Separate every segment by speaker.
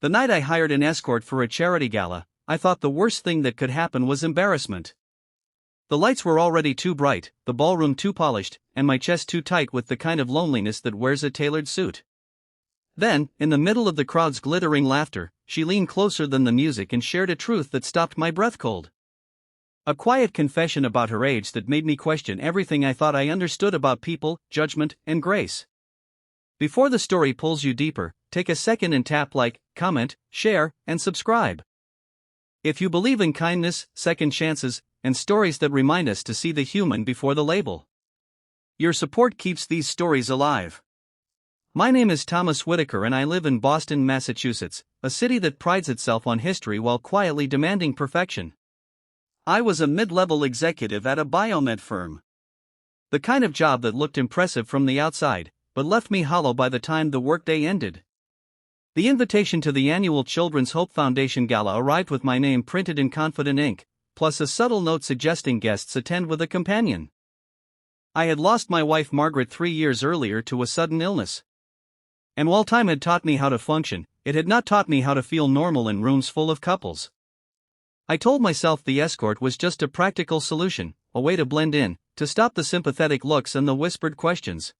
Speaker 1: The night I hired an escort for a charity gala, I thought the worst thing that could happen was embarrassment. The lights were already too bright, the ballroom too polished, and my chest too tight with the kind of loneliness that wears a tailored suit. Then, in the middle of the crowd's glittering laughter, she leaned closer than the music and shared a truth that stopped my breath cold. A quiet confession about her age that made me question everything I thought I understood about people, judgment, and grace. Before the story pulls you deeper, take a second and tap like, comment, share, and subscribe. If you believe in kindness, second chances, and stories that remind us to see the human before the label. Your support keeps these stories alive. My name is Thomas Whitaker and I live in Boston, Massachusetts, a city that prides itself on history while quietly demanding perfection. I was a mid-level executive at a biomed firm. The kind of job that looked impressive from the outside, but left me hollow by the time the workday ended. The invitation to the annual Children's Hope Foundation Gala arrived with my name printed in confident ink, plus a subtle note suggesting guests attend with a companion. I had lost my wife Margaret 3 years earlier to a sudden illness. And while time had taught me how to function, it had not taught me how to feel normal in rooms full of couples. I told myself the escort was just a practical solution, a way to blend in, to stop the sympathetic looks and the whispered questions.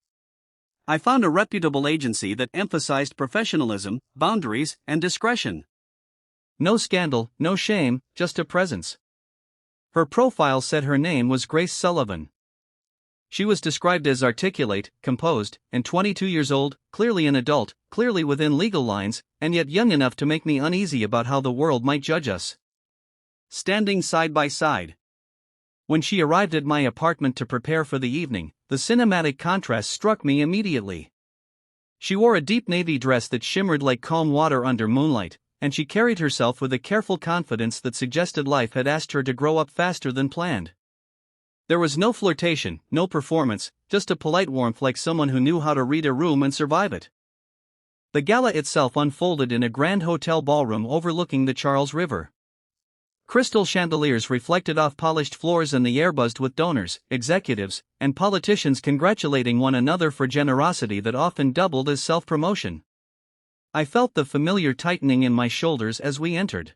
Speaker 1: I found a reputable agency that emphasized professionalism, boundaries, and discretion. No scandal, no shame, just a presence. Her profile said her name was Grace Sullivan. She was described as articulate, composed, and 22 years old, clearly an adult, clearly within legal lines, and yet young enough to make me uneasy about how the world might judge us. Standing side by side. When she arrived at my apartment to prepare for the evening, the cinematic contrast struck me immediately. She wore a deep navy dress that shimmered like calm water under moonlight, and she carried herself with a careful confidence that suggested life had asked her to grow up faster than planned. There was no flirtation, no performance, just a polite warmth like someone who knew how to read a room and survive it. The gala itself unfolded in a grand hotel ballroom overlooking the Charles River. Crystal chandeliers reflected off polished floors and the air buzzed with donors, executives, and politicians congratulating one another for generosity that often doubled as self-promotion. I felt the familiar tightening in my shoulders as we entered.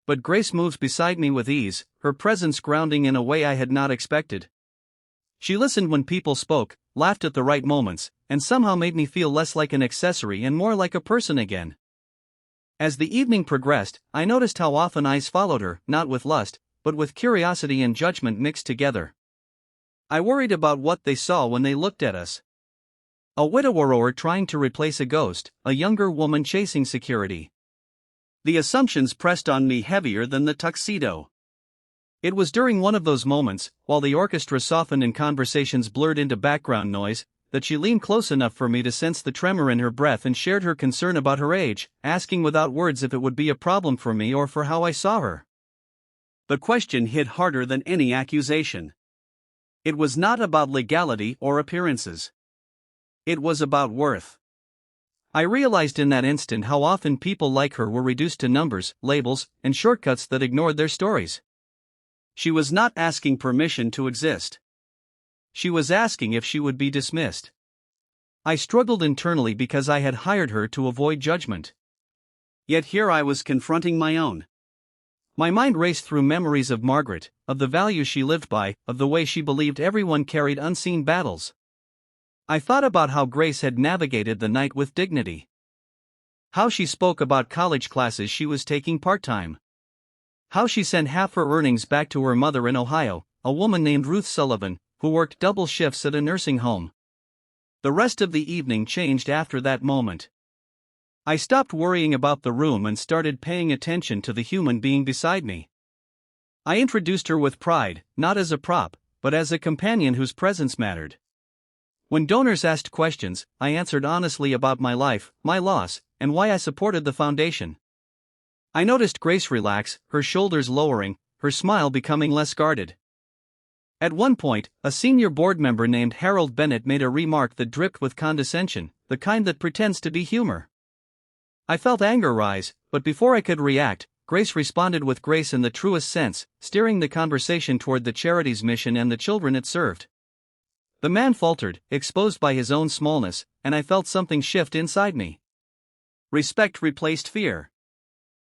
Speaker 1: But Grace moved beside me with ease, her presence grounding in a way I had not expected. She listened when people spoke, laughed at the right moments, and somehow made me feel less like an accessory and more like a person again. As the evening progressed, I noticed how often eyes followed her, not with lust, but with curiosity and judgment mixed together. I worried about what they saw when they looked at us. A widower trying to replace a ghost, a younger woman chasing security. The assumptions pressed on me heavier than the tuxedo. It was during one of those moments, while the orchestra softened and conversations blurred into background noise, that she leaned close enough for me to sense the tremor in her breath and shared her concern about her age, asking without words if it would be a problem for me or for how I saw her. The question hit harder than any accusation. It was not about legality or appearances. It was about worth. I realized in that instant how often people like her were reduced to numbers, labels, and shortcuts that ignored their stories. She was not asking permission to exist. She was asking if she would be dismissed. I struggled internally because I had hired her to avoid judgment. Yet here I was confronting my own. My mind raced through memories of Margaret, of the values she lived by, of the way she believed everyone carried unseen battles. I thought about how Grace had navigated the night with dignity. How she spoke about college classes she was taking part-time. How she sent half her earnings back to her mother in Ohio, a woman named Ruth Sullivan, who worked double shifts at a nursing home. The rest of the evening changed after that moment. I stopped worrying about the room and started paying attention to the human being beside me. I introduced her with pride, not as a prop, but as a companion whose presence mattered. When donors asked questions, I answered honestly about my life, my loss, and why I supported the foundation. I noticed Grace relax, her shoulders lowering, her smile becoming less guarded. At one point, a senior board member named Harold Bennett made a remark that dripped with condescension, the kind that pretends to be humor. I felt anger rise, but before I could react, Grace responded with grace in the truest sense, steering the conversation toward the charity's mission and the children it served. The man faltered, exposed by his own smallness, and I felt something shift inside me. Respect replaced fear.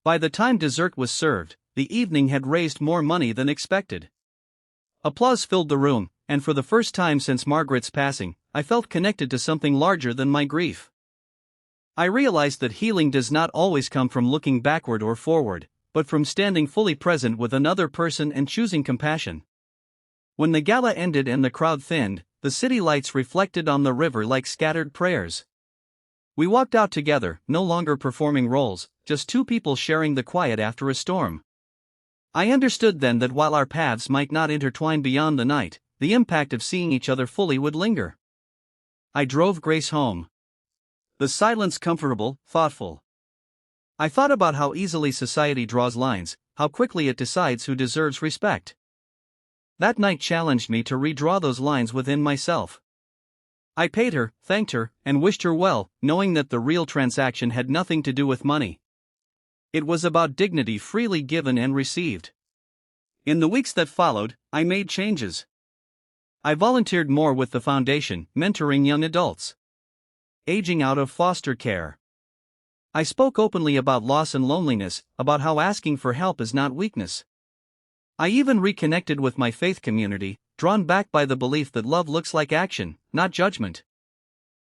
Speaker 1: By the time dessert was served, the evening had raised more money than expected. Applause filled the room, and for the first time since Margaret's passing, I felt connected to something larger than my grief. I realized that healing does not always come from looking backward or forward, but from standing fully present with another person and choosing compassion. When the gala ended and the crowd thinned, the city lights reflected on the river like scattered prayers. We walked out together, no longer performing roles, just two people sharing the quiet after a storm. I understood then that while our paths might not intertwine beyond the night, the impact of seeing each other fully would linger. I drove Grace home. The silence comfortable, thoughtful. I thought about how easily society draws lines, how quickly it decides who deserves respect. That night challenged me to redraw those lines within myself. I paid her, thanked her, and wished her well, knowing that the real transaction had nothing to do with money. It was about dignity freely given and received. In the weeks that followed, I made changes. I volunteered more with the foundation, mentoring young adults. Aging out of foster care. I spoke openly about loss and loneliness, about how asking for help is not weakness. I even reconnected with my faith community, drawn back by the belief that love looks like action, not judgment.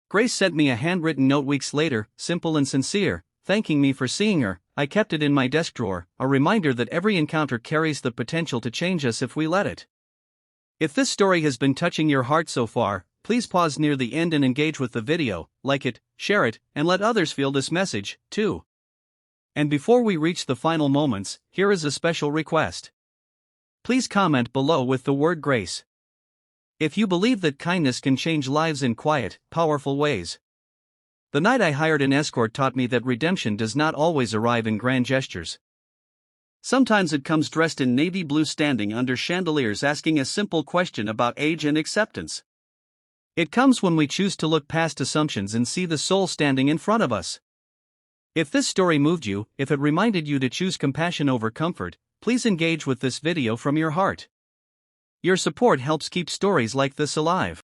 Speaker 1: Grace sent me a handwritten note weeks later, simple and sincere, thanking me for seeing her. I kept it in my desk drawer, a reminder that every encounter carries the potential to change us if we let it. If this story has been touching your heart so far, please pause near the end and engage with the video, like it, share it, and let others feel this message, too. And before we reach the final moments, here is a special request. Please comment below with the word grace. If you believe that kindness can change lives in quiet, powerful ways. The night I hired an escort taught me that redemption does not always arrive in grand gestures. Sometimes it comes dressed in navy blue standing under chandeliers asking a simple question about age and acceptance. It comes when we choose to look past assumptions and see the soul standing in front of us. If this story moved you, if it reminded you to choose compassion over comfort, please engage with this video from your heart. Your support helps keep stories like this alive.